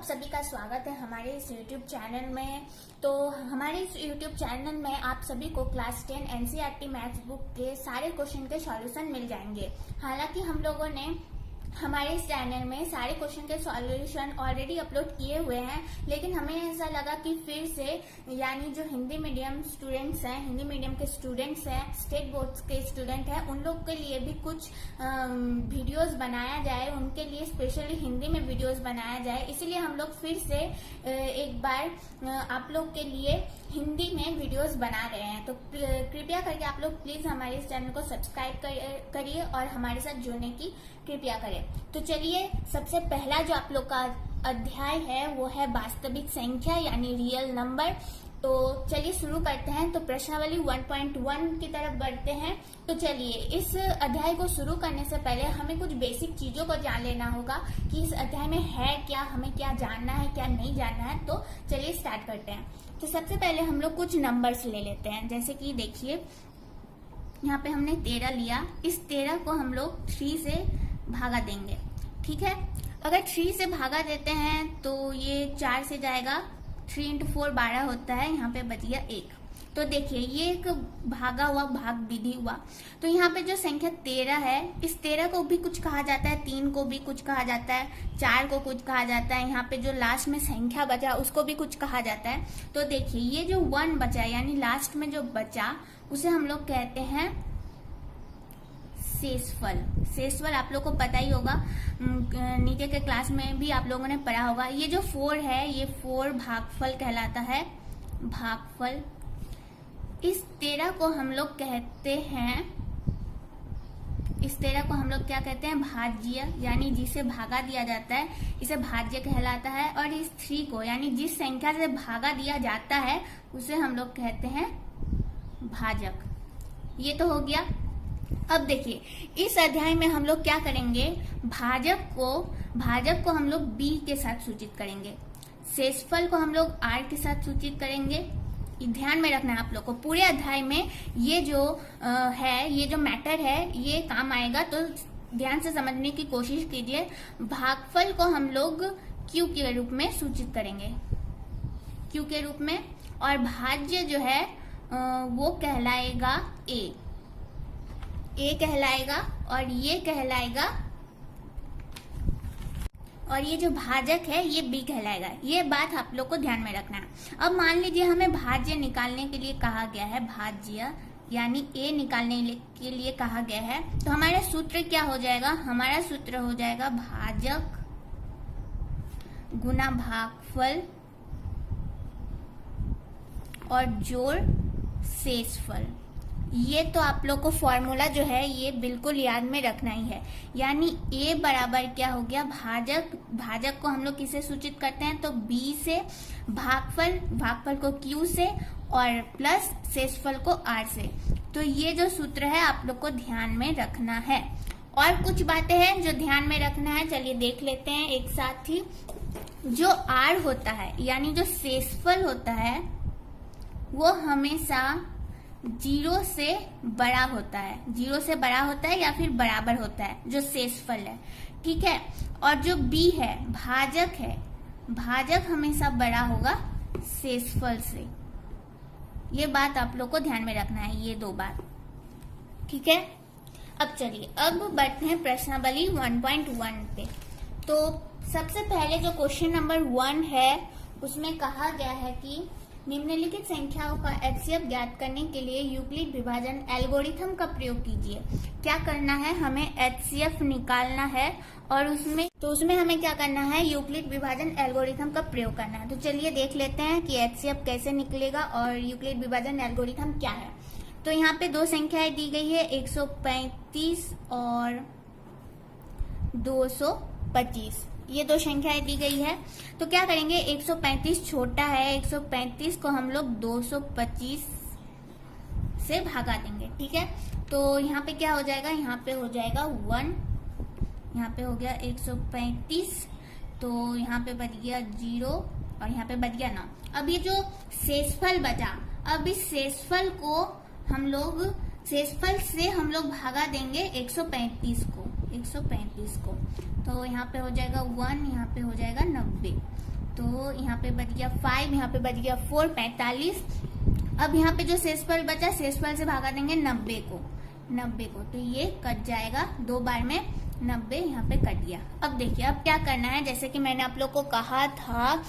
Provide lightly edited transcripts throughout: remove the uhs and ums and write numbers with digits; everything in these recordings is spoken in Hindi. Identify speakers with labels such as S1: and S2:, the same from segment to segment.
S1: सभी का स्वागत है हमारे इस YouTube चैनल में। तो हमारे इस YouTube चैनल में आप सभी को क्लास 10 एनसीईआरटी मैथ्स बुक के सारे क्वेश्चन के सॉल्यूशन मिल जाएंगे। हालांकि हम लोगों ने हमारे इस चैनल में सारे क्वेश्चन के सॉल्यूशन ऑलरेडी अपलोड किए हुए हैं, लेकिन हमें ऐसा लगा कि फिर से यानी जो हिंदी मीडियम स्टूडेंट्स हैं, हिंदी मीडियम के स्टूडेंट्स हैं, स्टेट बोर्ड्स के स्टूडेंट हैं, उन लोग के लिए भी कुछ वीडियोस बनाया जाए, उनके लिए स्पेशली हिंदी में वीडियोस बनाया जाए। इसीलिए हम लोग फिर से एक बार आप लोग के लिए हिंदी में वीडियोस बना रहे हैं। तो कृपया करके आप लोग प्लीज हमारे इस चैनल को सब्सक्राइब करिए और हमारे साथ जुड़ने की कृपया करें। तो चलिए, सबसे पहला जो आप लोग का अध्याय है वो है वास्तविक संख्या यानी रियल नंबर। तो चलिए शुरू करते हैं। तो प्रश्नावली 1.1 की तरफ बढ़ते हैं। तो चलिए, इस अध्याय को शुरू करने से पहले हमें कुछ बेसिक चीजों को जान लेना होगा कि इस अध्याय में है क्या, हमें क्या जानना है, क्या नहीं जानना है। तो चलिए स्टार्ट करते हैं। तो सबसे पहले हम लोग कुछ नंबर्स ले लेते हैं। जैसे कि देखिए, यहाँ पे हमने 13 लिया। इस 13 को हम लोग 3 से भागा देंगे। ठीक है, अगर 3 से भागा देते हैं तो ये 4 से जाएगा। 3 into 4 12 होता है। यहाँ पे बच गया 1। तो देखिए, ये एक भागा हुआ भाग विधि हुआ। तो यहाँ पे जो संख्या 13 है, इस 13 को भी कुछ कहा जाता है, 3 को भी कुछ कहा जाता है, 4 को कुछ कहा जाता है। यहाँ पे जो लास्ट में संख्या बचा उसको भी कुछ कहा जाता है। तो देखिए, ये जो 1 बचा यानी लास्ट में जो बचा उसे हम लोग कहते हैं शेषफल। शेषफल आप लोग को पता ही होगा, नीचे के क्लास में भी आप लोगों ने पढ़ा होगा। ये जो 4 है, ये 4 भागफल कहलाता है, भागफल। इस 13 को हम लोग कहते हैं, इस 13 को हम लोग क्या कहते हैं, भाज्य, यानी जिसे भागा दिया जाता है इसे भाज्य कहलाता है। और इस 3 को यानी जिस संख्या से भागा दिया जाता है उसे हम लोग कहते हैं भाजक। ये तो हो गया। अब देखिए, इस अध्याय में हम लोग क्या करेंगे, भाजक को हम लोग b के साथ सूचित करेंगे, शेषफल को हम लोग r के साथ सूचित करेंगे। ध्यान में रखना है आप लोग को, पूरे अध्याय में ये जो है, ये जो मैटर है, ये काम आएगा। तो ध्यान से समझने की कोशिश कीजिए। भागफल को हम लोग q के रूप में सूचित करेंगे, q के रूप में, और भाज्य जो है वो कहलाएगा a कहलाएगा, और ये कहलाएगा, और ये जो भाजक है ये b कहलाएगा। ये बात आप लोग को ध्यान में रखना है। अब मान लीजिए हमें भाज्य निकालने के लिए कहा गया है, भाज्य यानी a निकालने के लिए कहा गया है। तो हमारा सूत्र क्या हो जाएगा, हमारा सूत्र हो जाएगा भाजक गुना भागफल और जोड़ शेषफल। ये तो आप लोग को फॉर्मूला जो है ये बिल्कुल याद में रखना ही है। यानी a बराबर क्या हो गया, भाजक को हम लोग किसे सूचित करते हैं, तो b से, भागफल को q से, और प्लस शेषफल को r से। तो ये जो सूत्र है आप लोग को ध्यान में रखना है। और कुछ बातें हैं जो ध्यान में रखना है, चलिए देख लेते हैं एक साथ ही। जो r होता है यानी जो शेषफल होता है वो हमेशा 0 से बड़ा होता है, 0 से बड़ा होता है या फिर बराबर होता है जो शेषफल है। ठीक है, और जो b है, भाजक है, भाजक हमेशा बड़ा होगा शेषफल से। ये बात आप लोग को ध्यान में रखना है, ये 2 बात। ठीक है, अब चलिए, अब बढ़ते हैं प्रश्नावली 1.1 पे। तो सबसे पहले जो क्वेश्चन नंबर 1 है उसमें कहा गया है कि निम्नलिखित संख्याओं का एचसीएफ ज्ञात करने के लिए यूक्लिड विभाजन एल्गोरिथम का प्रयोग कीजिए। क्या करना है, हमें एचसीएफ निकालना है, और उसमें हमें क्या करना है, यूक्लिड विभाजन एल्गोरिथम का प्रयोग करना है। तो चलिए देख लेते हैं कि एचसीएफ कैसे निकलेगा और यूक्लिड विभाजन एल्गोरिथम क्या है। तो यहाँ पे 2 संख्याएं दी गई है, 135 और 225। ये 2 संख्याएं दी गई है। तो क्या करेंगे, 135 छोटा है, 135 को हम लोग 225 से भागा देंगे। ठीक है, तो यहाँ पे क्या हो जाएगा, यहाँ पे हो जाएगा 1, यहाँ पे हो गया 135, तो यहाँ पे बच गया 0 और यहाँ पे बच गया 9। अब ये जो शेषफल बचा, अब इस शेषफल से हम लोग भागा देंगे 135 को। तो यहाँ पे हो जाएगा 1, यहाँ पे हो जाएगा 90। तो यहाँ पे बच गया 5, यहाँ पे बच गया 4, 45। अब यहाँ पे जो शेषफल बचा, शेषफल से भागा देंगे 90 को, तो ये कट जाएगा 2 बार में 90 यहाँ पे कट गया। अब देखिए अब क्या करना है, जैसे कि मैंने आप लोग को कहा था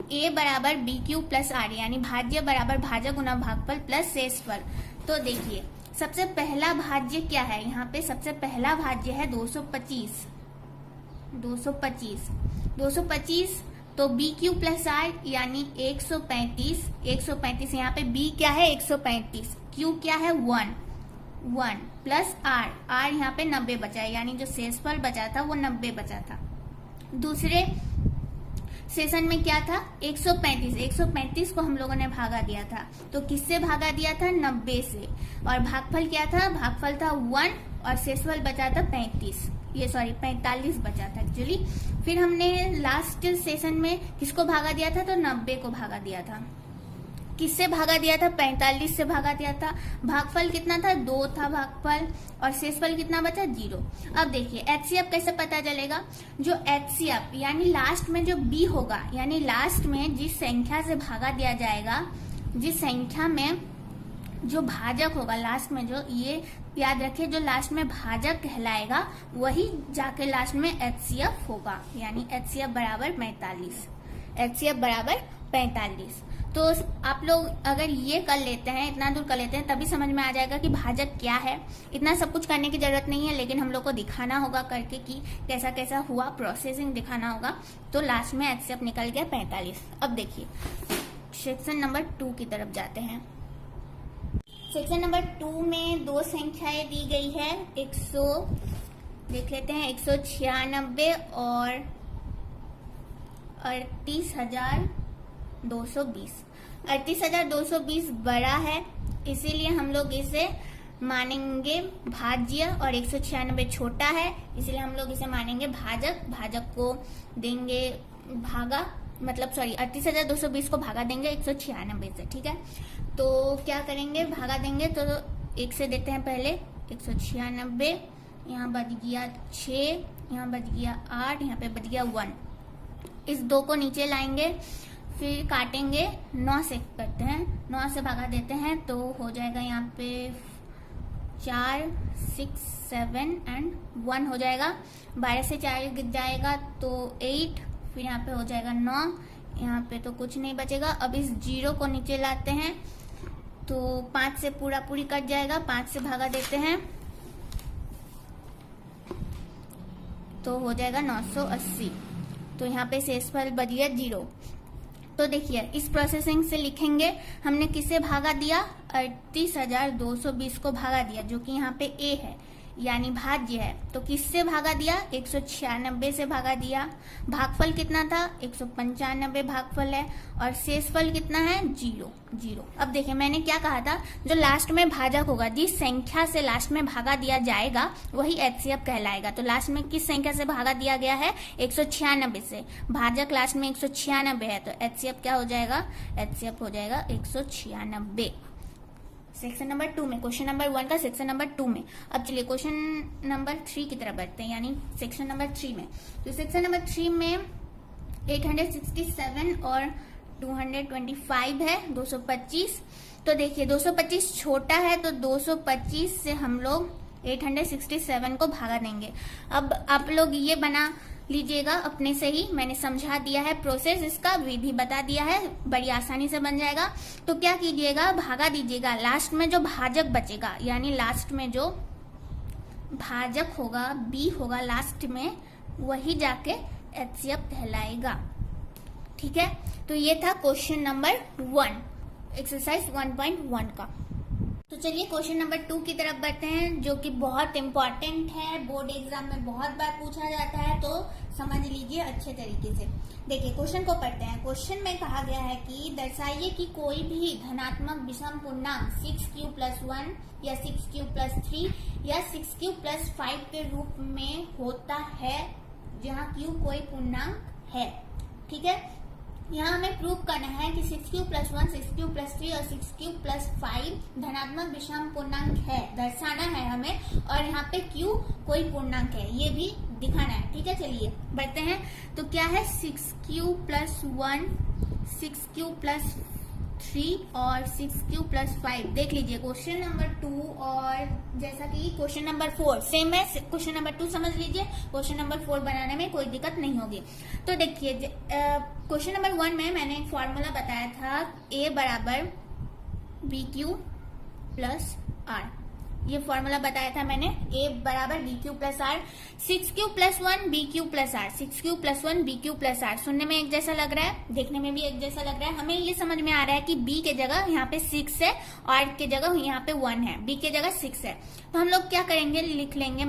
S1: a बराबर बी क्यू प्लस आर, यानी भाज्य बराबर भाजक गुना भागफल प्लस शेषफल। तो देखिए सबसे पहला भाज्य क्या है, यहाँ पे सबसे पहला भाज्य है 225। तो बी क्यू प्लस आर यानी 135 यहाँ पे बी क्या है 135, क्यू क्या है 1 प्लस आर यहाँ पे 90 बचा है, यानी जो शेषफल बचा था वो 90 बचा था। दूसरे सेशन में क्या था 135 को हम लोगों ने भागा दिया था, तो किससे भागा दिया था 90 से, और भागफल क्या था, भागफल था 1 और शेषफल बचा था 45 बचा था एक्चुअली। फिर हमने लास्ट सेशन में किसको भागा दिया था, तो 90 को भागा दिया था। किससे भागा दिया था, 45 से भागा दिया था। भागफल कितना था 2 था भागफल, और शेषफल कितना बचा 0। अब देखिए एचसीएफ कैसे पता चलेगा, जो एचसीएफ यानी लास्ट में जो बी होगा, यानी लास्ट में जिस संख्या से भागा दिया जाएगा, जिस संख्या में जो भाजक होगा लास्ट में, जो ये याद रखिए जो लास्ट में भाजक कहलाएगा वही जाके लास्ट में एचसीएफ होगा, यानी एचसीएफ बराबर 45। तो आप लोग अगर ये कर लेते हैं, इतना दूर कर लेते हैं, तभी समझ में आ जाएगा कि भाजक क्या है। इतना सब कुछ करने की जरूरत नहीं है, लेकिन हम लोग को दिखाना होगा करके कि कैसा कैसा हुआ, प्रोसेसिंग दिखाना होगा। तो लास्ट में एचसीएफ निकल गया 45। अब देखिए सेक्शन नंबर 2 की तरफ जाते हैं। सेक्शन नंबर 2 में 2 संख्याएं दी गई है, 196 और 38,220। 38,220 बड़ा है, इसीलिए हम लोग इसे मानेंगे भाज्य, और 196 छोटा है इसलिए हम लोग इसे मानेंगे भाजक। भाजक को देंगे भागा, मतलब 38,220 को भागा देंगे 196 से, ठीक है। तो क्या करेंगे, भागा देंगे तो 1 से देते हैं पहले 196, यहाँ बच गया 6, यहाँ बच गया 8, यहाँ पे बच गया 1। इस 2 को नीचे लाएंगे, फिर काटेंगे, 9 से करते हैं, 9 से भागा देते हैं तो हो जाएगा यहाँ पे 4, 6, 7 एंड 1 हो जाएगा। 12 से 4 गिर जाएगा तो 8, फिर यहाँ पे हो जाएगा 9, यहाँ पे तो कुछ नहीं बचेगा। अब इस 0 को नीचे लाते हैं तो 5 से पूरी कट जाएगा, 5 से भागा देते हैं तो हो जाएगा 980। तो यहाँ पे शेषफल बच गया 0। तो देखिए इस प्रोसेसिंग से लिखेंगे, हमने किससे भागा दिया, 38,220 को भागा दिया, जो कि यहाँ पे A है यानी भाज्य है। तो किससे भागा दिया, 196 से भागा दिया। भागफल कितना था 195 भागफल है, और शेषफल कितना है 0। अब देखिए मैंने क्या कहा था, जो लास्ट में भाजक होगा, जिस संख्या से लास्ट में भागा दिया जाएगा वही एचसीएफ कहलाएगा। तो लास्ट में किस संख्या से भागा दिया गया है 196 से, भाजक लास्ट में 196 है, तो एचसीएफ क्या हो जाएगा, एचसीएफ हो जाएगा 196। सेक्शन नंबर 2 में, क्वेश्चन नंबर 1 का सेक्शन नंबर 2 में। अब चलिए क्वेश्चन नंबर 3 की तरफ बढ़ते हैं, यानी सेक्शन नंबर 3 में। तो सेक्शन नंबर 3 में 867 और 225 है, 225। तो देखिए 225 छोटा है, तो 225 से हम लोग 867 को भागा देंगे। अब आप लोग ये बना लीजिएगा अपने से ही, मैंने समझा दिया है प्रोसेस, इसका विधि बता दिया है, बड़ी आसानी से बन जाएगा। तो क्या कीजिएगा, भागा दीजिएगा, लास्ट में जो भाजक बचेगा, यानी लास्ट में जो भाजक होगा, बी होगा लास्ट में, वही जाके एचसीएफ कहलाएगा, ठीक है। तो ये था क्वेश्चन नंबर 1, एक्सरसाइज 1.1 का। तो चलिए क्वेश्चन नंबर 2 की तरफ बढ़ते हैं, जो कि बहुत इम्पोर्टेंट है, बोर्ड एग्जाम में बहुत बार पूछा जाता है, तो समझ लीजिए अच्छे तरीके से। देखिए क्वेश्चन को पढ़ते हैं। क्वेश्चन में कहा गया है कि दर्शाइए कि कोई भी धनात्मक विषम पूर्णांक 6q+1 या 6q+3 या 6q+5 के रूप में होता है, जहाँ q कोई पूर्णांक है, ठीक है। यहाँ हमें प्रूव करना है कि 6q+1, 6q+3 और 6q+5 धनात्मक विषम पूर्णांक है, दर्शाना है हमें, और यहाँ पे q कोई पूर्णांक है, ये भी दिखाना है, ठीक है। चलिए बढ़ते हैं। तो क्या है 6q प्लस 1, 6q प्लस 3 और 6q प्लस 5। देख लीजिए क्वेश्चन नंबर 2 और जैसा कि क्वेश्चन नंबर 4 सेम है। क्वेश्चन नंबर 2 समझ लीजिए, क्वेश्चन नंबर 4 बनाने में कोई दिक्कत नहीं होगी। तो देखिए क्वेश्चन नंबर 1 में मैंने एक फॉर्मूला बताया था, a बराबर bq प्लस r। ये फॉर्मूला बताया था मैंने, a बराबर bq plus r, 6q plus 1 bq plus r, 6q plus 1 bq plus r। सुनने में एक जैसा लग रहा है, देखने में भी एक जैसा लग रहा है। हमें ये समझ में आ रहा है कि b के जगह यहाँ पे 6 है, r के जगह यहाँ पे 1 है, b के जगह 6 है। तो हम लोग क्या करेंगे, लिख लेंगे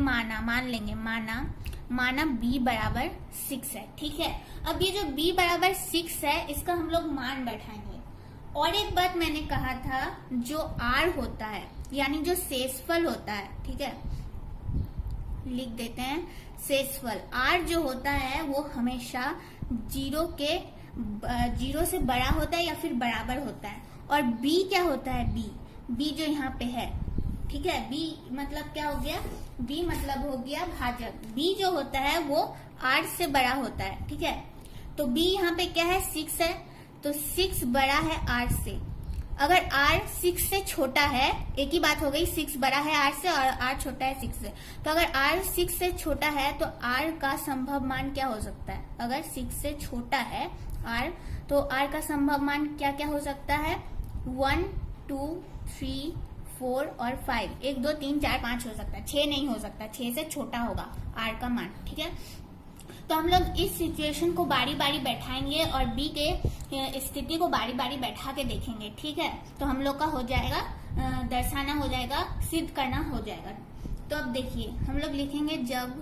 S1: माना b बराबर 6 है, ठीक है। अब ये जो b बराबर 6 है, इसका हम लोग मान बैठाएंगे। और एक बात मैंने कहा था, जो r होता है यानी जो शेषफल होता है, ठीक है, लिख देते हैं शेषफल। r जो होता है वो हमेशा 0 से बड़ा होता है या फिर बराबर होता है। और b क्या होता है, b जो यहाँ पे है, ठीक है, b मतलब क्या हो गया, b मतलब हो गया भाजक। b जो होता है वो r से बड़ा होता है, ठीक है। तो b यहाँ पे क्या है, 6 है, तो 6 बड़ा है r से। अगर r 6 से छोटा है, एक ही बात हो गई, 6 बड़ा है r से और r छोटा है 6 से। तो अगर r 6 से छोटा है तो r का संभव मान क्या हो सकता है, अगर 6 से छोटा है r तो r का संभव मान क्या क्या हो सकता है, 1, 2, 3, 4 और 5। 1, 2, 3, 4, 5 हो सकता है, 6 नहीं हो सकता, 6 से छोटा होगा r का मान, ठीक है। तो हम लोग इस सिचुएशन को बारी बारी बैठाएंगे और b के स्थिति को बारी बारी बैठा के देखेंगे, ठीक है। तो हम लोग का हो जाएगा, दर्शाना हो जाएगा, सिद्ध करना हो जाएगा। तो अब देखिए हम लोग लिखेंगे जब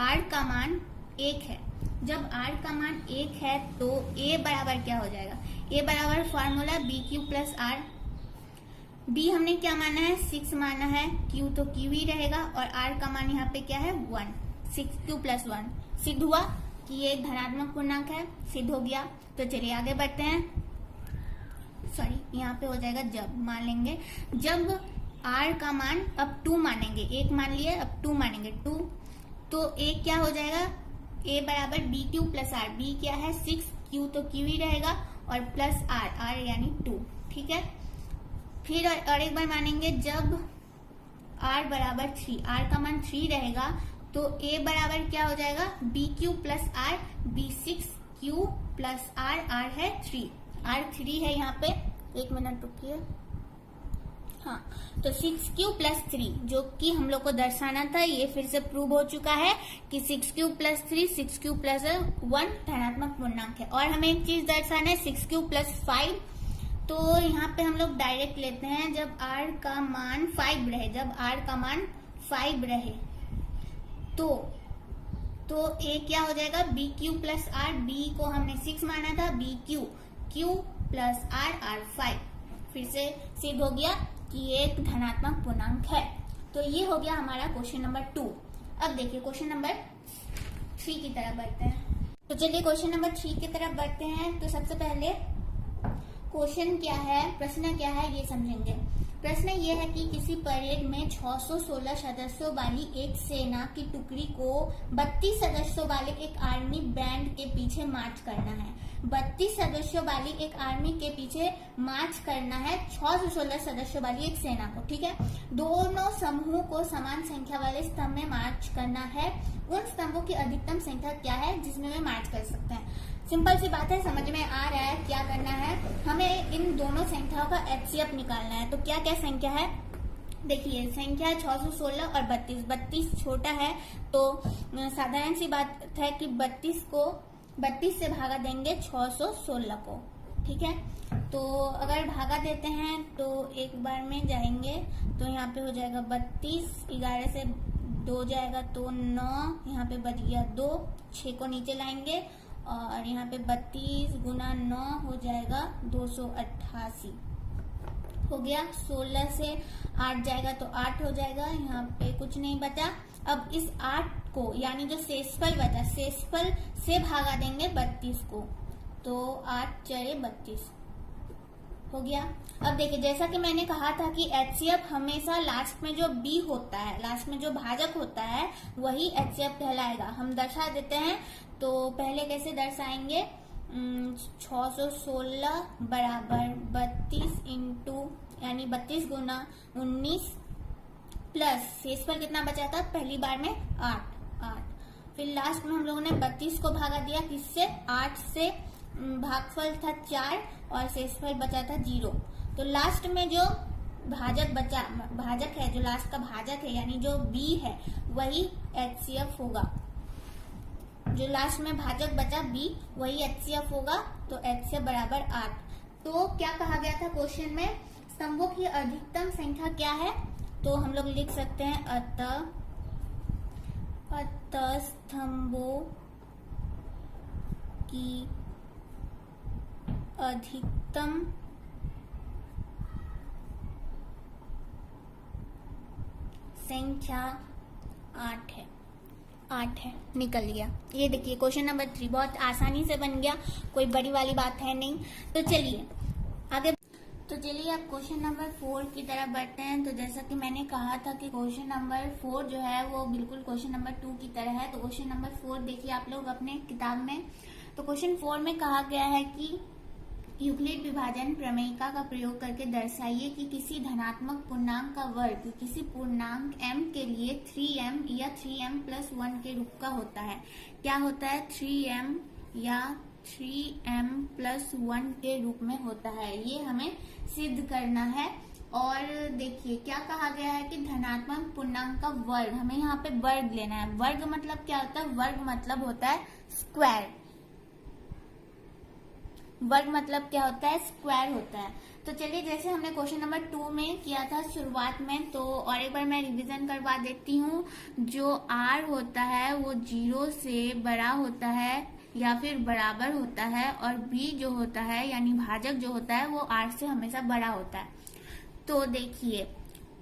S1: r का मान 1 है, जब r का मान 1 है तो a बराबर क्या हो जाएगा, a बराबर formula bq plus r। b हमने क्या माना है, 6 माना है, q तो q ही रहेगा और r का मान यहाँ पे क्या है 1, 6q प्लस 1। सिद्ध हुआ कि ये एक धनात्मक पूर्णांक है, सिद्ध हो गया। तो चलिए आगे बढ़ते हैं। सॉरी, यहाँ पे हो जाएगा जब, मान लेंगे जब r का मान, अब 2 मानेंगे, 1 मान लिए, अब 2 मानेंगे 2, तो a क्या हो जाएगा, a बराबर bq प्लस r। b क्या है 6, q तो q ही रहेगा और प्लस r यानी 2, ठीक है। फिर और एक बार मानेंगे जब r बराबर 3, r का मान 3 रहेगा तो a बराबर क्या हो जाएगा, bq plus r, b6q plus r है 3, r 3 है यहाँ पे, 1 मिनट रुकिए। हाँ, तो 6q प्लस 3 जो कि हम लोग को दर्शाना था, ये फिर से प्रूव हो चुका है कि 6q प्लस 3, 6q प्लस 1 धनात्मक पूर्णांक है। और हमें एक चीज दर्शाना है 6q प्लस 5। तो यहाँ पे हम लोग डायरेक्ट लेते हैं, जब r का मान 5 रहे, जब r का मान 5 रहे तो a क्या हो जाएगा, bq प्लस r। b को हमने 6 माना था, bq q प्लस r 5। फिर से सिद्ध हो गया कि ये एक धनात्मक पूर्णांक है। तो ये हो गया हमारा क्वेश्चन नंबर 2। अब देखिए क्वेश्चन नंबर 3 की तरफ बढ़ते हैं। तो चलिए क्वेश्चन नंबर 3 की तरफ बढ़ते हैं। तो सबसे पहले क्वेश्चन क्या है, प्रश्न क्या है, ये समझेंगे। प्रश्न ये है कि किसी परेड में 616 सदस्यों वाली एक सेना की टुकड़ी को 32 सदस्यों वाले एक आर्मी बैंड के पीछे मार्च करना है। 32 सदस्यों वाली एक आर्मी के पीछे मार्च करना है 616 सदस्यों वाली एक सेना को, ठीक है। दोनों समूह को समान संख्या वाले स्तंभ में मार्च करना है। उन स्तंभों की अधिकतम संख्या क्या है जिसमें वे मार्च कर सकते हैं। सिंपल सी बात है, समझ में आ रहा है। क्या करना है, हमें इन दोनों संख्याओं का एचसीएफ निकालना है। तो क्या क्या संख्या है, देखिए संख्या 616 और 32 छोटा है तो साधारण सी बात है कि 32 से भागा देंगे 616 को, ठीक है। तो अगर भागा देते हैं तो एक बार में जाएंगे तो यहाँ पे हो जाएगा 32, 11 से 2 जाएगा तो 9, यहाँ पे बच गया 2, 6 को नीचे लाएंगे और यहाँ पे 32 गुना 9 हो जाएगा 288 हो गया। 16 से 8 जाएगा तो 8 हो जाएगा, यहाँ पे कुछ नहीं बचा। अब इस 8 को यानी जो शेषफल बचा, शेषफल से भागा देंगे 32 को, तो 8 4 32 हो गया। अब देखिए जैसा कि मैंने कहा था कि HCF हमेशा लास्ट में जो B होता है, लास्ट में जो भाजक होता है वही HCF कहलाएगा। हम दर्शा देते हैं, तो पहले कैसे दर्शाएंगे, 616 बराबर 32 इंटू यानी 32 गुना 19 प्लस शेषफल कितना बचा था पहली बार में 8। फिर लास्ट में हम लोगों ने 32 को भागा दिया किससे, 8 से, भागफल था 4 और शेषफल बचा था 0। तो लास्ट में जो भाजक बचा, भाजक है जो लास्ट का भाजक है यानी जो B है वही HCF होगा। जो लास्ट में भाजक बचा B वही HCF होगा। तो HCF बराबर 8। तो क्या कहा गया था क्वेश्चन में, स्तंभों की अधिकतम संख्या क्या है, तो हम लोग लिख सकते हैं अतः स्तंभों की अधिकतम संख्या 8 है। 8 है, निकल गया। ये देखिए क्वेश्चन नंबर 3 बहुत आसानी से बन गया, कोई बड़ी वाली बात है नहीं। तो चलिए आगे, तो चलिए अब क्वेश्चन नंबर 4 की तरफ बढ़ते हैं। तो जैसा कि मैंने कहा था कि क्वेश्चन नंबर 4 जो है वो बिल्कुल क्वेश्चन नंबर 2 की तरह है। तो क्वेश्चन नंबर 4 देखिए आप लोग अपने किताब में। तो क्वेश्चन 4 में कहा गया है कि यूक्लिड विभाजन प्रमेयिका का प्रयोग करके दर्शाइए कि किसी धनात्मक पूर्णांक का वर्ग किसी पूर्णांक m के लिए 3m या 3m+1 के रूप का होता है। क्या होता है, 3m या 3m+1 के रूप में होता है। ये हमें सिद्ध करना है। और देखिए क्या कहा गया है कि धनात्मक पूर्णांक का वर्ग, हमें यहाँ पे वर्ग लेना है। वर्ग मतलब क्या होता है, वर्ग मतलब होता है स्क्वायर। वर्ग मतलब क्या होता है, स्क्वायर होता है। तो चलिए जैसे हमने क्वेश्चन नंबर 2 में किया था शुरुआत में, तो और एक बार मैं रिवीजन करवा देती हूँ। जो r होता है वो 0 से बड़ा होता है या फिर बराबर होता है, और b जो होता है यानी भाजक जो होता है वो r से हमेशा बड़ा होता है। तो देखिए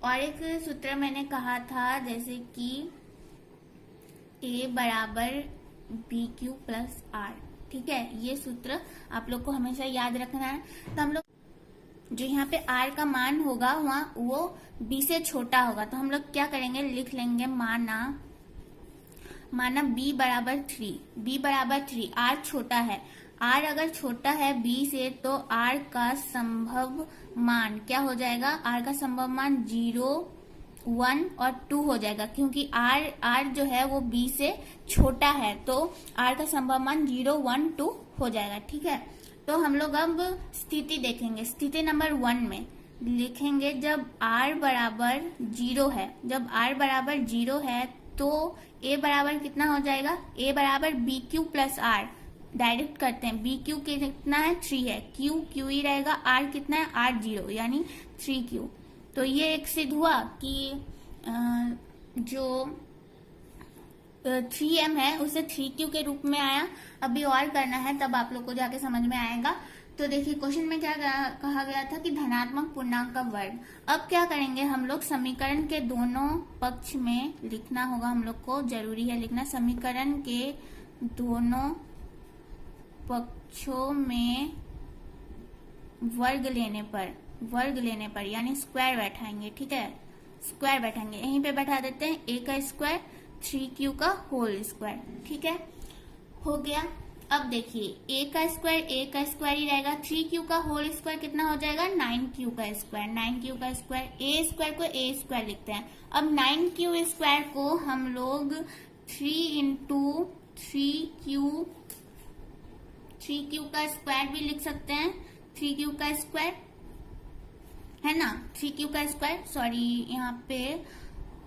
S1: और एक सूत्र मैंने कहा था जैसे कि a बराबर BQ+R, ठीक है। ये सूत्र आप लोग को हमेशा याद रखना है। तो हम लोग जो यहाँ पे r का मान होगा वहाँ वो b से छोटा होगा, तो हम लोग क्या करेंगे, लिख लेंगे माना b बराबर 3, b बराबर 3, r छोटा है। r अगर छोटा है b से तो r का संभव मान क्या हो जाएगा, r का संभव मान 0, 1 और 2 हो जाएगा, क्योंकि r जो है वो b से छोटा है, तो r का संभव मान 0, 1, 2 हो जाएगा, ठीक है। तो हम लोग अब स्थिति देखेंगे। स्थिति नंबर 1 में लिखेंगे जब r बराबर 0 है, जब r बराबर 0 है तो a बराबर कितना हो जाएगा, a बराबर BQ+R। डायरेक्ट करते हैं, BQ कितना है, 3 है, Q ही रहेगा, R कितना है, R 0 यानी 3Q। तो ये एक सिद्ध हुआ कि जो 3m है उसे 3q के रूप में आया। अभी और करना है तब आप लोग को जाके समझ में आएगा। तो देखिए क्वेश्चन में क्या कहा गया था कि धनात्मक पूर्णांक का वर्ग। अब क्या करेंगे हम लोग, समीकरण के दोनों पक्ष में लिखना होगा, हम लोग को जरूरी है लिखना। समीकरण के दोनों पक्षों में वर्ग लेने पर यानी स्क्वायर बैठाएंगे, ठीक है। स्क्वायर बैठाएंगे, यहीं पे बैठा देते हैं a का स्क्वायर 3q का होल स्क्वायर, ठीक है, हो गया। अब देखिए a का स्क्वायर ही रहेगा, 3q का होल स्क्वायर कितना हो जाएगा, 9q का स्क्वायर, 9q का स्क्वायर, a स्क्वायर को a स्क्वायर लिखते हैं। अब 9q स्क्वायर को हम लोग 3 का स्क्वायर भी लिख सकते हैं, 3q का स्क्वायर है ना, 3q का स्क्वायर, सॉरी यहाँ पे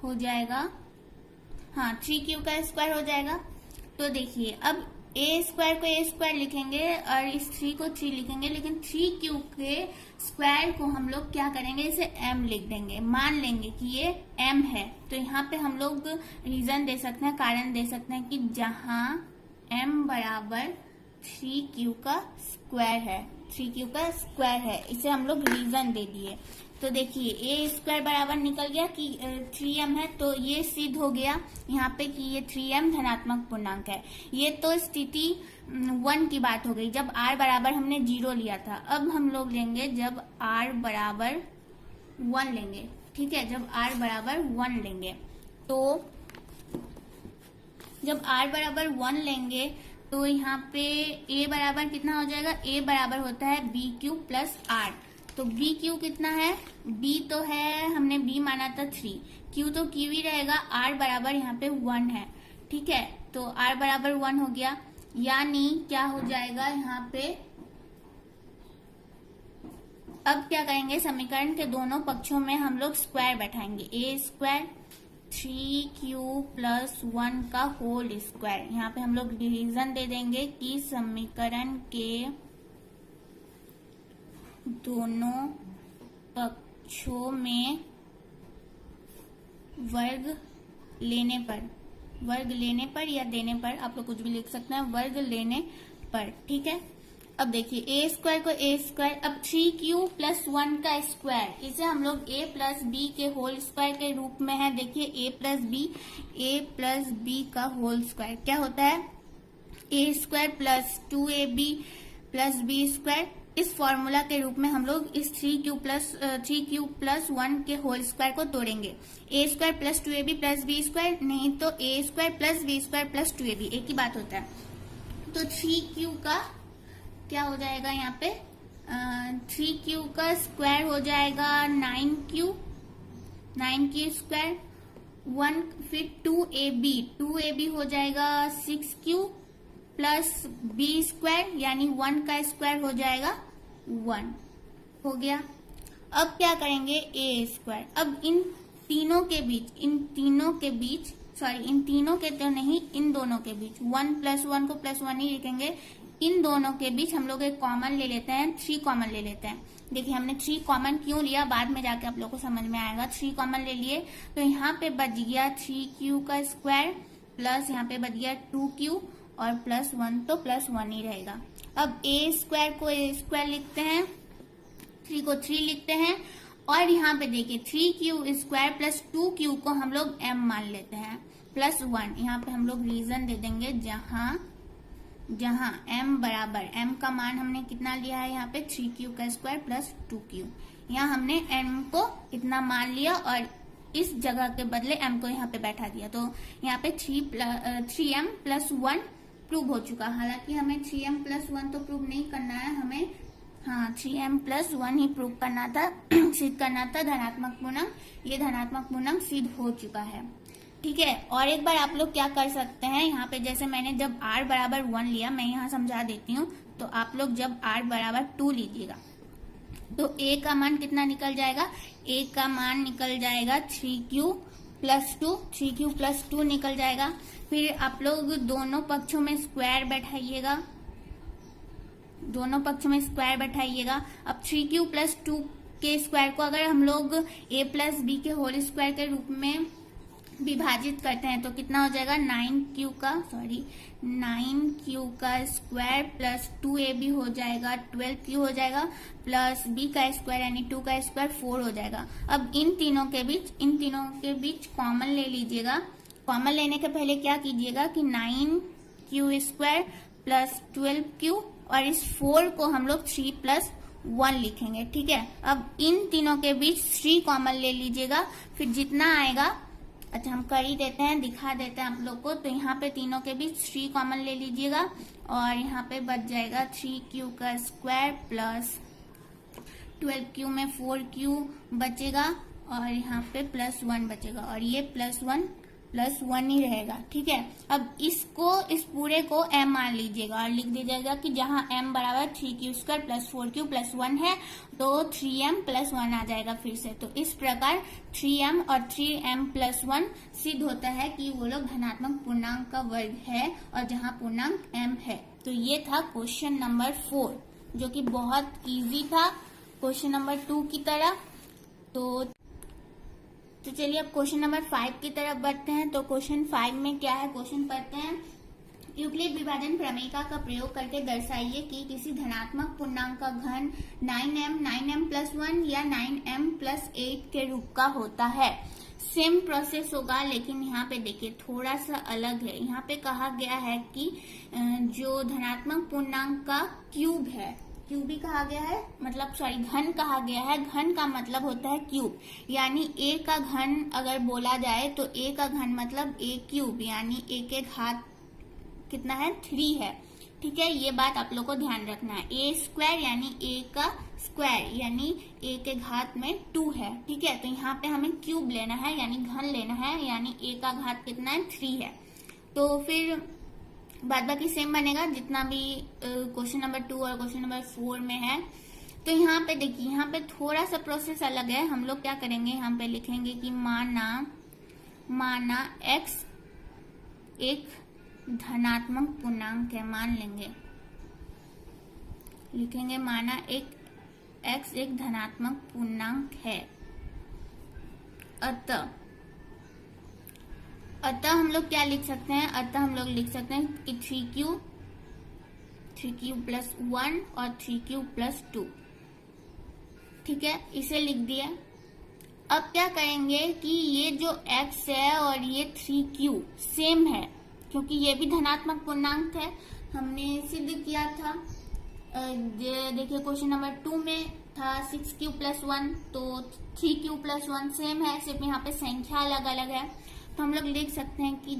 S1: हो जाएगा, हाँ 3q का स्क्वायर हो जाएगा। तो देखिए अब a स्क्वायर को a स्क्वायर लिखेंगे और इस 3 को 3 लिखेंगे, लेकिन 3q के स्क्वायर को हम लोग क्या करेंगे, इसे m लिख देंगे, मान लेंगे कि ये m है। तो यहाँ पे हम लोग रीजन दे सकते हैं, कारण दे सकते हैं कि जहाँ m बराबर 3q का स्क्वायर है, 3q का स्क्वायर है। इसे हम लोग रीजन दे दिए। तो देखिए ए स्क्वायर बराबर निकल गया कि 3m है, तो ये सिद्ध हो गया यहाँ पे कि ये 3m धनात्मक पूर्णांक है। ये तो स्थिति 1 की बात हो गई, जब r बराबर हमने 0 लिया था। अब हम लोग लेंगे जब r बराबर 1 लेंगे, ठीक है, जब r बराबर 1 लेंगे, तो जब r बराबर 1 लेंगे तो यहाँ पे a बराबर कितना हो जाएगा, a बराबर होता है bq प्लस r। तो bq कितना है, b तो है, हमने b माना था 3, q तो q ही रहेगा, r बराबर यहाँ पे 1 है, ठीक है। तो r बराबर 1 हो गया, यानी क्या हो जाएगा यहाँ पे, अब क्या करेंगे, समीकरण के दोनों पक्षों में हम लोग स्क्वायर बैठाएंगे। a स्क्वायर 3q प्लस 1 का होल स्क्वायर। यहाँ पे हम लोग डिवीजन दे देंगे कि समीकरण के दोनों पक्षों में वर्ग लेने पर या देने पर, आप लोग कुछ भी लिख सकते हैं, वर्ग लेने पर, ठीक है। अब देखिए ए स्क्वायर को ए स्क्वायर, अब 3q प्लस 1 का स्क्वायर, इसे हम लोग a प्लस बी के होल स्क्वायर के रूप में है। देखिए a प्लस बी का होल स्क्वायर क्या होता है, a square plus 2ab plus B square. इस फॉर्मूला के रूप में हम लोग इस 3q प्लस 1 के होल स्क्वायर को तोड़ेंगे। a square plus 2ab plus B square, नहीं तो a square plus B square plus 2ab, एक ही बात होता है। तो 3q का क्या हो जाएगा यहाँ पे, 3q का स्क्वायर हो जाएगा 9q स्क्वायर 1, फिर 2ab हो जाएगा 6q प्लस b स्क्वायर, यानी 1 का स्क्वायर हो जाएगा 1, हो गया। अब क्या करेंगे, a स्क्वायर, अब इन तीनों के दोनों के बीच 1 प्लस 1 को प्लस 1 ही लिखेंगे। इन दोनों के बीच हम लोग एक कॉमन ले लेते हैं, 3 कॉमन ले लेते हैं। देखिए हमने 3 कॉमन क्यों लिया, बाद में जाके आप लोग को समझ में आएगा। 3 कॉमन ले लिए तो यहाँ पे बच गया 3q का स्क्वायर प्लस यहाँ पे बच गया 2q और प्लस 1, तो प्लस 1 ही रहेगा। अब a स्क्वायर को a स्क्वायर लिखते हैं, 3 को 3 लिखते हैं, और यहाँ पे देखिए 3q स्क्वायर प्लस 2q को हम लोग m मान लेते हैं प्लस 1। यहाँ पे हम लोग रीजन दे देंगे, जहाँ m बराबर, m का मान हमने कितना लिया है यहाँ पे 3q का स्क्वायर प्लस 2q। यहाँ हमने m को इतना मान लिया और इस जगह के बदले m को यहाँ पे बैठा दिया, तो यहाँ पे 3m प्लस 1 प्रूव हो चुका। हालांकि हमें 3m प्लस 1 तो प्रूव नहीं करना है, हमें 3m प्लस 1 ही प्रूव करना था, सिद्ध करना था धनात्मक पूर्णांक। ये धनात्मक पूर्णांक सिद्ध हो चुका है, ठीक है। और एक बार आप लोग क्या कर सकते हैं, यहाँ पे जैसे मैंने जब r बराबर 1 लिया, मैं यहाँ समझा देती हूँ। तो आप लोग जब r बराबर 2 लीजिएगा तो a का मान कितना निकल जाएगा, a का मान निकल जाएगा 3q प्लस 2 निकल जाएगा। फिर आप लोग दोनों पक्षों में स्क्वायर बैठाइएगा। अब 3q प्लस 2 के स्क्वायर को अगर हम लोग a प्लस बी के होल स्क्वायर के रूप में विभाजित करते हैं तो कितना हो जाएगा, 9q का स्क्वायर प्लस 2ab हो जाएगा, 12q हो जाएगा, प्लस b का स्क्वायर यानी 2 का स्क्वायर 4 हो जाएगा। अब इन तीनों के बीच कॉमन ले लीजिएगा। कॉमन लेने के पहले क्या कीजिएगा कि 9q स्क्वायर प्लस 12q और इस 4 को हम लोग 3 प्लस 1 लिखेंगे, ठीक है। अब इन तीनों के बीच 3 कॉमन ले लीजिएगा, फिर जितना आएगा, अच्छा हम कर ही देते हैं, दिखा देते हैं आप लोग को। तो यहाँ पे तीनों के बीच 3 कॉमन ले लीजिएगा और यहाँ पे बच जाएगा 3q का स्क्वायर प्लस 12q में 4q बचेगा और यहाँ पे प्लस 1 बचेगा और ये प्लस 1 ही रहेगा, ठीक है। अब इस पूरे को m मान लीजिएगा और लिख दीजिएगा कि जहाँ m बराबर 3q square plus 4q plus 1 है तो 3m प्लस 1 आ जाएगा फिर से। तो इस प्रकार 3m और 3m प्लस 1 सिद्ध होता है कि वो लोग धनात्मक पूर्णांक का वर्ग है और जहाँ पूर्णांक m है। तो ये था क्वेश्चन नंबर 4 जो कि बहुत इजी था क्वेश्चन नंबर 2 की तरह। तो चलिए अब क्वेश्चन नंबर 5 की तरफ बढ़ते हैं। तो क्वेश्चन 5 में क्या है, क्वेश्चन पढ़ते हैं। यूक्लिड विभाजन प्रमेयिका का प्रयोग करके दर्शाइए कि किसी धनात्मक पूर्णांक का घन 9m+1 या 9m+8 के रूप का होता है। सेम प्रोसेस होगा, लेकिन यहाँ पे देखिए थोड़ा सा अलग है। यहाँ पे कहा गया है कि जो धनात्मक पूर्णांक का क्यूब है, क्यूब ही कहा गया है, मतलब सॉरी घन कहा गया है। घन का मतलब होता है क्यूब, यानी a का घन अगर बोला जाए तो a का घन मतलब a क्यूब, यानी a के घात कितना है 3 है। ठीक है, ये बात आप लोग को ध्यान रखना है। a स्क्वायर यानी a का स्क्वायर यानी a के घात में 2 है। ठीक है, तो यहाँ पे हमें क्यूब लेना है यानी घन लेना है, यानी a का घात कितना है 3 है। तो फिर बाद बाकी सेम बनेगा जितना भी क्वेश्चन नंबर 2 और क्वेश्चन नंबर 4 में है। तो यहाँ पे देखिए, यहाँ पे थोड़ा सा प्रोसेस अलग है। हम लोग क्या करेंगे, यहाँ पे लिखेंगे कि माना x एक धनात्मक पूर्णांक है, मान लेंगे, लिखेंगे माना x एक धनात्मक पूर्णांक है। अतः हम लोग क्या लिख सकते हैं, अतः हम लोग लिख सकते हैं कि 3q+1 और 3q+2। ठीक है, इसे लिख दिया। अब क्या करेंगे कि ये जो x है और ये 3q सेम है, क्योंकि ये भी धनात्मक पूर्णांक है, हमने सिद्ध किया था। देखिए क्वेश्चन नंबर 2 में था 6q+1, तो 3q+1 सेम है, सिर्फ यहाँ पे संख्या अलग अलग है। तो हम लोग लिख सकते हैं कि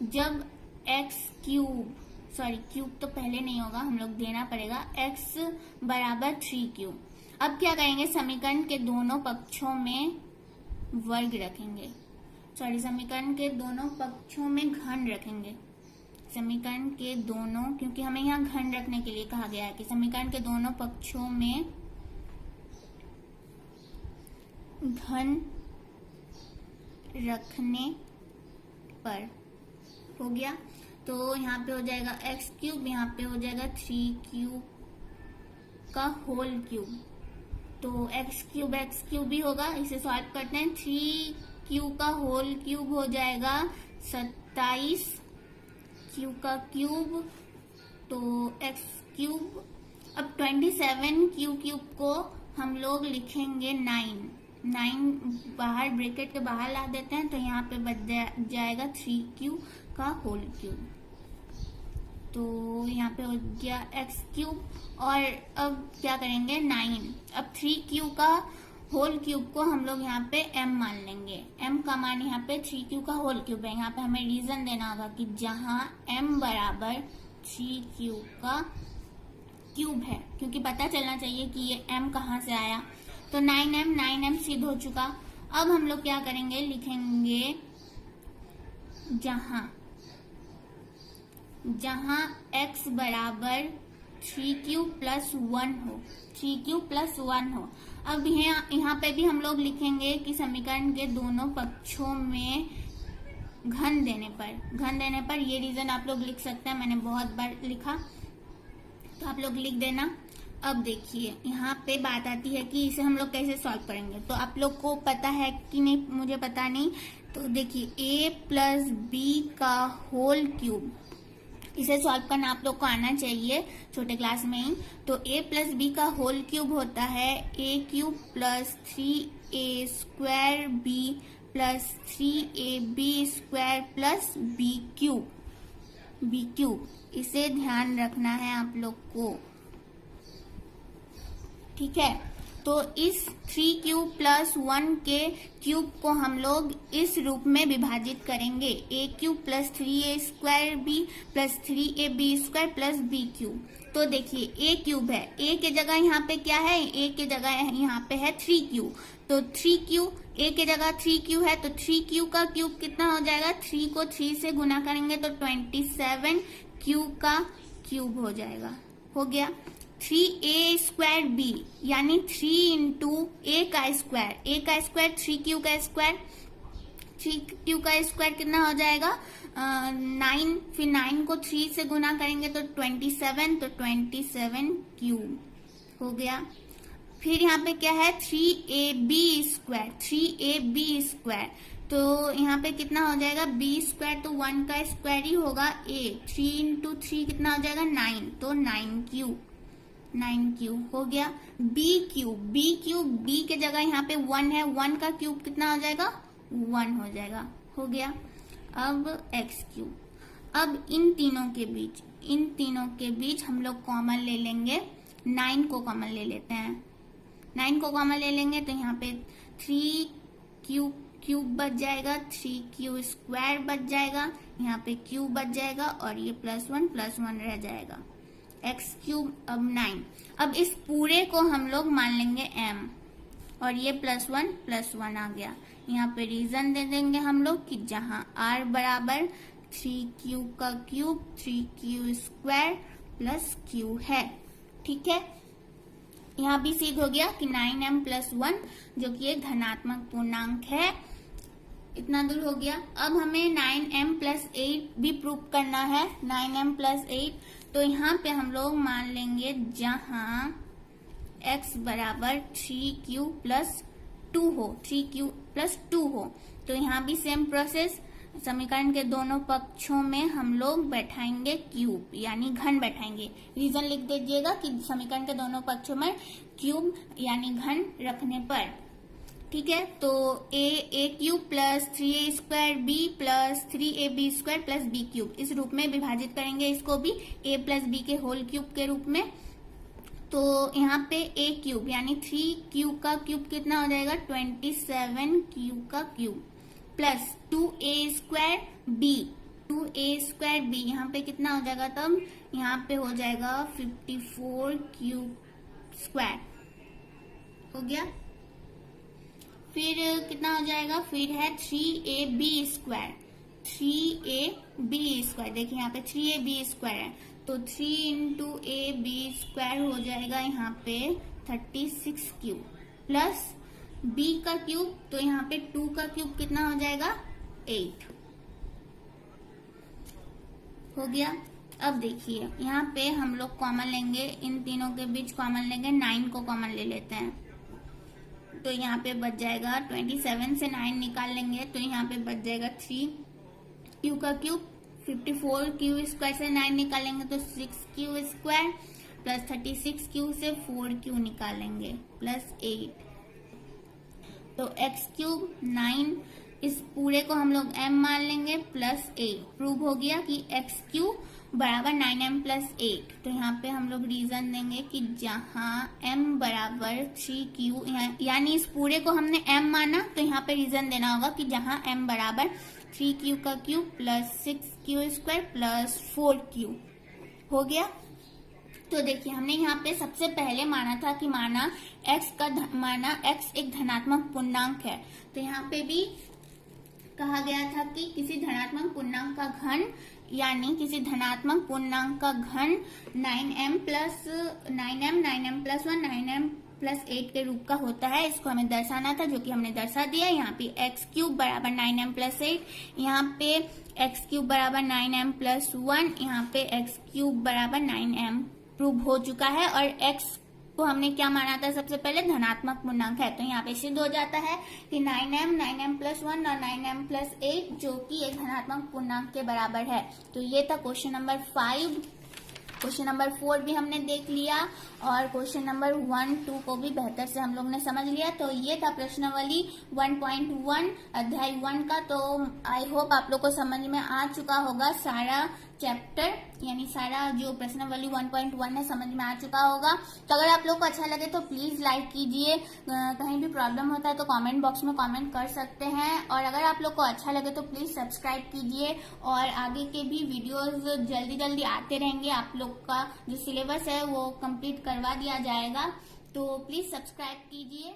S1: जब x क्यूब, सॉरी क्यूब तो पहले नहीं होगा, हम लोग देना पड़ेगा, x बराबर 3q। अब क्या करेंगे, समीकरण के दोनों पक्षों में वर्ग रखेंगे, सॉरी समीकरण के दोनों पक्षों में घन रखेंगे। समीकरण के दोनों, क्योंकि हमें यहाँ घन रखने के लिए कहा गया है कि समीकरण के दोनों पक्षों में घन रखने पर हो गया। तो यहाँ पे हो जाएगा x क्यूब, यहाँ पे हो जाएगा 3q का होल क्यूब। तो x क्यूब भी होगा, इसे सॉल्व करते हैं। 3q का होल क्यूब हो जाएगा 27, q का क्यूब तो x क्यूब। अब 27 q क्यूब को हम लोग लिखेंगे 9 बाहर ब्रैकेट के बाहर ला देते हैं, तो यहाँ पे बच जाएगा 3q का होल क्यूब। तो यहाँ पे हो गया x क्यूब, और अब क्या करेंगे 9। अब 3q का होल क्यूब को हम लोग यहाँ पे m मान लेंगे। m का मान यहाँ पे 3q का होल क्यूब है। यहाँ पे हमें रीजन देना होगा कि जहाँ m बराबर 3q का क्यूब है, क्योंकि पता चलना चाहिए कि ये m कहाँ से आया। तो 9m सिद्ध हो चुका। अब हम लोग क्या करेंगे, लिखेंगे जहां x बराबर 3q+1 हो, 3q+1 हो। अब यहाँ पे भी हम लोग लिखेंगे कि समीकरण के दोनों पक्षों में घन देने पर ये रीजन आप लोग लिख सकते हैं, मैंने बहुत बार लिखा, तो आप लोग लिख देना। अब देखिए यहाँ पे बात आती है कि इसे हम लोग कैसे सॉल्व करेंगे। तो आप लोग को पता है कि नहीं, मुझे पता नहीं। तो देखिए a+b का होल क्यूब, इसे सॉल्व करना आप लोग को आना चाहिए छोटे क्लास में ही। तो a+b का होल क्यूब होता है a³ + 3a² b + 3ab² + b³। इसे ध्यान रखना है आप लोग को, ठीक है। तो इस 3q+1 के क्यूब को हम लोग इस रूप में विभाजित करेंगे, a³ + 3a² b + 3ab² + b³। तो देखिए a क्यूब है, a के जगह यहाँ पे क्या है, a के जगह यहाँ पे है 3q। तो 3q, a के जगह 3q है, तो 3q का क्यूब कितना हो जाएगा, 3 को 3 से गुना करेंगे तो 27q का क्यूब हो जाएगा, हो गया। 3a² b यानी 3 × a का स्क्वायर, a का स्क्वायर 3q का स्क्वायर, 3q का स्क्वायर कितना हो जाएगा 9, फिर 9 को 3 से गुना करेंगे तो 27, तो 27q हो गया। फिर यहाँ पे क्या है 3ab², 3ab², तो यहाँ पे कितना हो जाएगा, बी स्क्वायर तो 1 का स्क्वायर ही होगा, ए 3 इंटू 3 कितना हो जाएगा 9, तो 9 क्यूब हो गया। बी क्यूब बी के जगह यहाँ पे 1 है, 1 का क्यूब कितना हो जाएगा 1 हो गया। अब एक्स क्यूब, अब इन तीनों के बीच हम लोग कॉमन ले लेंगे, 9 को कॉमन ले लेते हैं। 9 को कॉमन ले लेंगे तो यहाँ पे 3 क्यूब बच जाएगा, 3 क्यू स्क्वायर बच जाएगा, यहाँ पे क्यूब बच जाएगा और ये +1 रह जाएगा। एक्स क्यूब अब 9। अब इस पूरे को हम लोग मान लेंगे m और ये +1 आ गया। यहाँ पे रीजन दे देंगे हम लोग कि जहां r बराबर 3q का cube 3q square plus q है। ठीक है, यहाँ भी सिद्ध हो गया कि 9m+1 जो कि एक धनात्मक पूर्णांक है। इतना दूर हो गया। अब हमें 9m+8 भी प्रूव करना है। 9m+8 तो यहाँ पे हम लोग मान लेंगे जहां x बराबर 3q+2 हो, तो यहाँ भी सेम प्रोसेस, समीकरण के दोनों पक्षों में हम लोग बैठाएंगे क्यूब यानी घन बैठाएंगे। रीजन लिख दीजिएगा कि समीकरण के दोनों पक्षों में क्यूब यानी घन रखने पर। ठीक है, तो a cube plus 3a square b plus 3ab square plus b cube, इस रूप में विभाजित करेंगे इसको भी a प्लस b के होल क्यूब के रूप में। तो यहाँ पे a क्यूब यानी 3q का क्यूब कितना हो जाएगा 27q का cube plus 2a square b, यहाँ पे कितना हो जाएगा, तब यहाँ पे हो जाएगा 54q स्क्वायर हो गया। फिर कितना हो जाएगा, फिर है 3ab स्क्वायर, देखिए यहाँ पे 3ab स्क्वायर है तो 3 इंटू ab स्क्वायर हो जाएगा यहाँ पे 36q प्लस b का क्यूब, तो यहाँ पे 2 का क्यूब कितना हो जाएगा 8 हो गया। अब देखिए यहाँ पे हम लोग कॉमन लेंगे, इन तीनों के बीच कॉमन लेंगे, 9 को कॉमन ले लेते हैं तो यहाँ पे बच जाएगा 27 से 9 निकाल लेंगे तो यहाँ पे बच जाएगा 3q का क्यूब, 54q स्क्वायर से 9 निकालेंगे तो 6q स्क्वायर प्लस 36q से 4q निकालेंगे प्लस 8, तो x क्यूब 9, इस पूरे को हम लोग m मान लेंगे प्लस 8। प्रूव हो गया कि x क्यूब बराबर 9m+8। तो यहाँ पे हम लोग रीजन देंगे कि जहां m बराबर 3q, यानी इस पूरे को हमने m माना तो यहाँ पे रीजन देना होगा कि जहां m बराबर 3q का cube plus 6q square plus 4q हो गया। तो देखिए हमने यहाँ पे सबसे पहले माना था कि माना x एक धनात्मक पूर्णांक है, तो यहाँ पे भी कहा गया था कि किसी धनात्मक पूर्णांक का घन, यानी किसी धनात्मक पूर्णांक का घन 9m+1 9m+8 के रूप का होता है। इसको हमें दर्शाना था जो कि हमने दर्शा दिया। यहाँ पे x क्यूब बराबर 9m+8, यहाँ पे x क्यूब बराबर 9m+1, यहाँ पे x क्यूब बराबर 9m प्रूव हो चुका है। और x को हमने क्या माना था, सबसे पहले धनात्मक पूर्णांक है, तो यहाँ पे सिद्ध हो जाता है कि 9m+1 और 9m+8 जो कि एक धनात्मक पूर्णांक के बराबर है। तो ये था क्वेश्चन नंबर 5। क्वेश्चन नंबर 4 भी हमने देख लिया और क्वेश्चन नंबर 1, 2 को भी बेहतर से हम लोग ने समझ लिया। तो ये था प्रश्नावली 1.1 अध्याय 1 का। तो आई होप आप लोग को समझ में आ चुका होगा सारा चैप्टर, यानी सारा जो प्रश्नावली 1.1 है समझ में आ चुका होगा। तो अगर आप लोग को अच्छा लगे तो प्लीज लाइक कीजिए, कहीं भी प्रॉब्लम होता है तो कमेंट बॉक्स में कमेंट कर सकते हैं। और अगर आप लोग को अच्छा लगे तो प्लीज सब्सक्राइब कीजिए और आगे के भी वीडियोस जल्दी आते रहेंगे। आप लोग का जो सिलेबस है वो कंप्लीट करवा दिया जाएगा, तो प्लीज सब्सक्राइब कीजिए।